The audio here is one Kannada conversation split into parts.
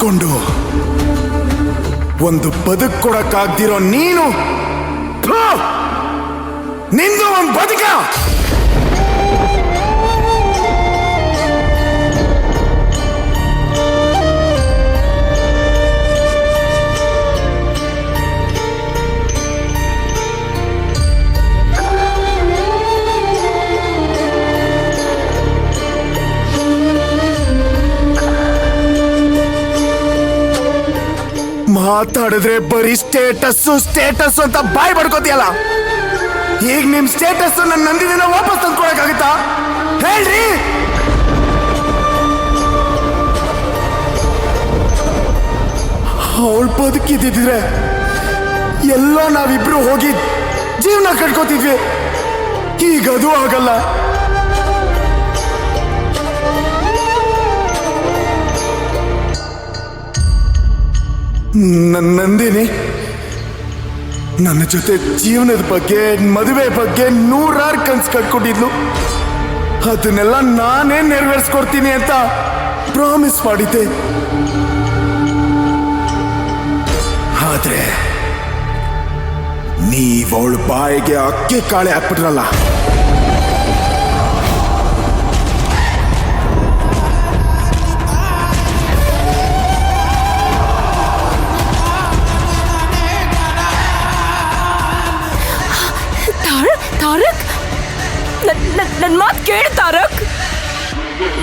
ಕಳ್ಕೊಂಡು ಒಂದು ಬದುಕು ಕೊಡಕ್ಕಾಗ್ದಿರೋ ನೀನು ನಿಂದು ಒಂದು ಬದುಕ. ಮಾತಾಡಿದ್ರೆ ಬರೀ ಸ್ಟೇಟಸ್ ಅಂತ ಬಾಯ್ ಬಡ್ಕೋತಿಯಲ್ಲ. ಈಗ ನಿಮ್ ಸ್ಟೇಟಸ್ ನನ್ನ ನಂದಿನ ವಾಪಸ್ ತಂದ್ಕೊಳಕ್ಕಾಗುತ್ತಾ ಹೇಳ್ರಿ? ಅವಳು ಬದುಕಿದ್ದಿದ್ರೆ ಎಲ್ಲ ನಾವಿಬ್ರು ಹೋಗಿ ಜೀವನ ಕಟ್ಕೋತಿದ್ವಿ. ಈಗ ಅದು ಆಗಲ್ಲ. ನನ್ನ ನಂದಿನಿ ನನ್ನ ಜೊತೆ ಜೀವನದ ಬಗ್ಗೆ, ಮದುವೆ ಬಗ್ಗೆ ನೂರಾರು ಕನ್ಸು ಕಟ್ಕೊಂಡಿದ್ಲು. ಅದನ್ನೆಲ್ಲ ನಾನೇ ನೆರವೇರಿಸ್ಕೊಡ್ತೀನಿ ಅಂತ ಪ್ರಾಮಿಸ್ ಮಾಡಿದ್ದೆ. ಆದ್ರೆ ನೀವವಳ ಬಾಯಿಗೆ ಅಕ್ಕಿ ಕಾಳೆ ಹಾಕ್ಬಿಟ್ರಲ್ಲ. ತಾರಕ್, ನನ್ನ ಮಾತು ಕೇಳು ತಾರಕ್.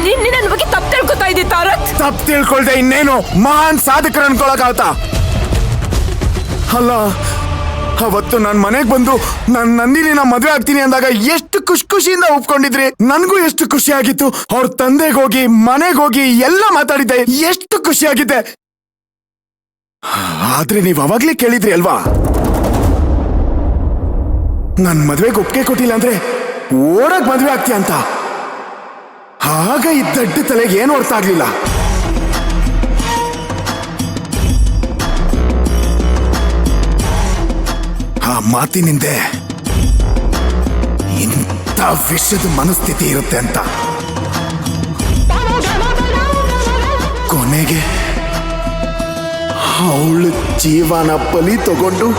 ನೀನ್ ನನ್ನ ಬಗ್ಗೆ ತಪ್ಪು ತಿಳ್ಕೊತಾ ಇದ್ದಿ ತಾರಕ್. ತಪ್ಪು ತಿಳ್ಕೊಳ್ದೆ ಇನ್ನೇನು ಮಹಾನ್ ಸಾಧಕರು ಅನ್ಕೊಳಕಾಗತ್ತಾ? ಅಲ್ಲ, ಅವತ್ತು ನಾನು ಮನೆಗೆ ಬಂದು ನನ್ನ ನಂದಿನಿನ ಮದುವೆ ಆಗ್ತೀನಿ ಅಂದಾಗ ಎಷ್ಟು ಖುಷಿಯಿಂದ ಒಪ್ಕೊಂಡಿದ್ರಿ. ನನ್ಗೂ ಎಷ್ಟು ಖುಷಿ ಆಗಿತ್ತು. ಅವ್ರ ತಂದೆಗೆ ಹೋಗಿ ಮನೆಗೆ ಹೋಗಿ ಎಲ್ಲ ಮಾತಾಡಿದ್ದೆ, ಎಷ್ಟು ಖುಷಿ ಆಗಿದ್ದೆ. ಆದ್ರೆ ನೀವ್ ಅವಾಗ್ಲೇ ಕೇಳಿದ್ರಿ ಅಲ್ವಾ, ನನ್ ಮದ್ವೆಗೆ ಒಪ್ಪಿಗೆ ಕೊಟ್ಟಿಲ್ಲ ಅಂದ್ರೆ ಓಡಕ್ ಮದ್ವೆ ಆಗ್ತೀಯ ಅಂತ. ಆಗ ಈ ದಡ್ಡ ತಲೆಗೆ ಏನು ಅರ್ಥ ಆಗ್ಲಿಲ್ಲ. ಆ ಮಾತಿನಿಂದೆ ಇಂಥ ವಿಷಯದ ಮನಸ್ಥಿತಿ ಇರುತ್ತೆ ಅಂತ. ಕೊನೆಗೆ ಅವಳು ಜೀವನ ಬಲಿ ತಗೊಂಡು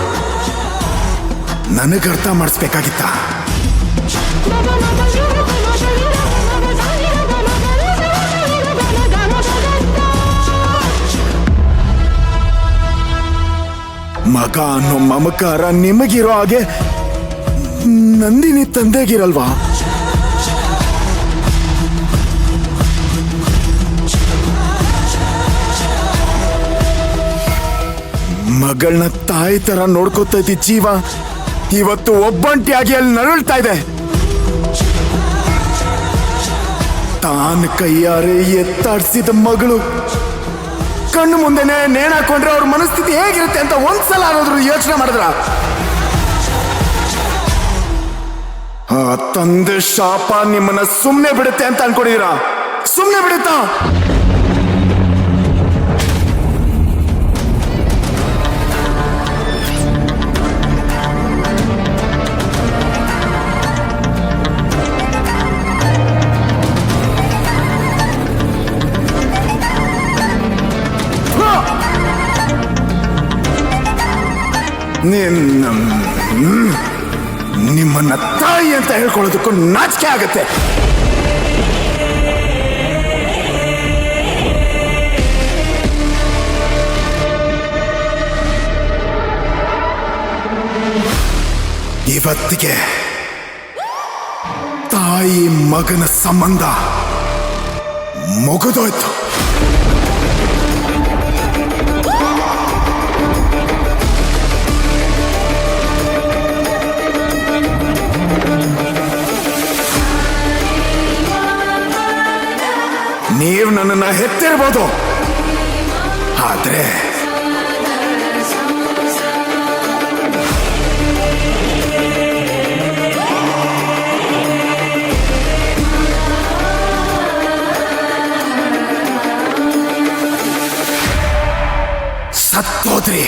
ನನಗೆ ಅರ್ಥ ಮಾಡಿಸ್ಬೇಕಾಗಿತ್ತ. ಮಗ ಅನ್ನೋ ಮಮಕಾರ ನಿಮಗಿರೋ ಹಾಗೆ ನಂದಿನಿ ತಂದೆಗಿರಲ್ವಾ? ಮಗಳನ್ನ ತಾಯಿ ತರ ನೋಡ್ಕೋತಾ ಇದ್ದ ಜೀವ ಇವತ್ತು ಒಬ್ಬಂಟಿಯಾಗಿ ಅಲ್ಲಿ ನರಳ್ತಾ ಇದೆ. ತಾನು ಕೈಯಾರೆ ಎತ್ತಾಡ್ಸಿದ ಮಗಳು ಕಣ್ಣು ಮುಂದೆನೆ ನೇಣಾಕೊಂಡ್ರೆ ಅವ್ರ ಮನಸ್ಥಿತಿ ಹೇಗಿರುತ್ತೆ ಅಂತ ಒಂದ್ಸಲ ಆದ್ರೂ ಯೋಚನೆ ಮಾಡಿದ್ರ? ಆ ತಂದೆ ಶಾಪ ನಿಮ್ಮನ್ನ ಸುಮ್ಮನೆ ಬಿಡುತ್ತೆ ಅಂತ ಅನ್ಕೊಂಡಿದೀರಾ? ಸುಮ್ಮನೆ ಬಿಡುತ್ತಾ? ನಿಮ್ಮನ್ನ ತಾಯಿ ಅಂತ ಹೇಳ್ಕೊಳ್ಳೋದಕ್ಕೂ ನಾಚಿಕೆ ಆಗತ್ತೆ. ಇವತ್ತಿಗೆ ತಾಯಿ ಮಗನ ಸಂಬಂಧ ಮುಗಿದೋಯ್ತು. ನೀವು ನನ್ನನ್ನ ಹೆತ್ತಿರ್ಬೋದು, ಆದ್ರೆ ಸತ್ತೋದ್ರಿ.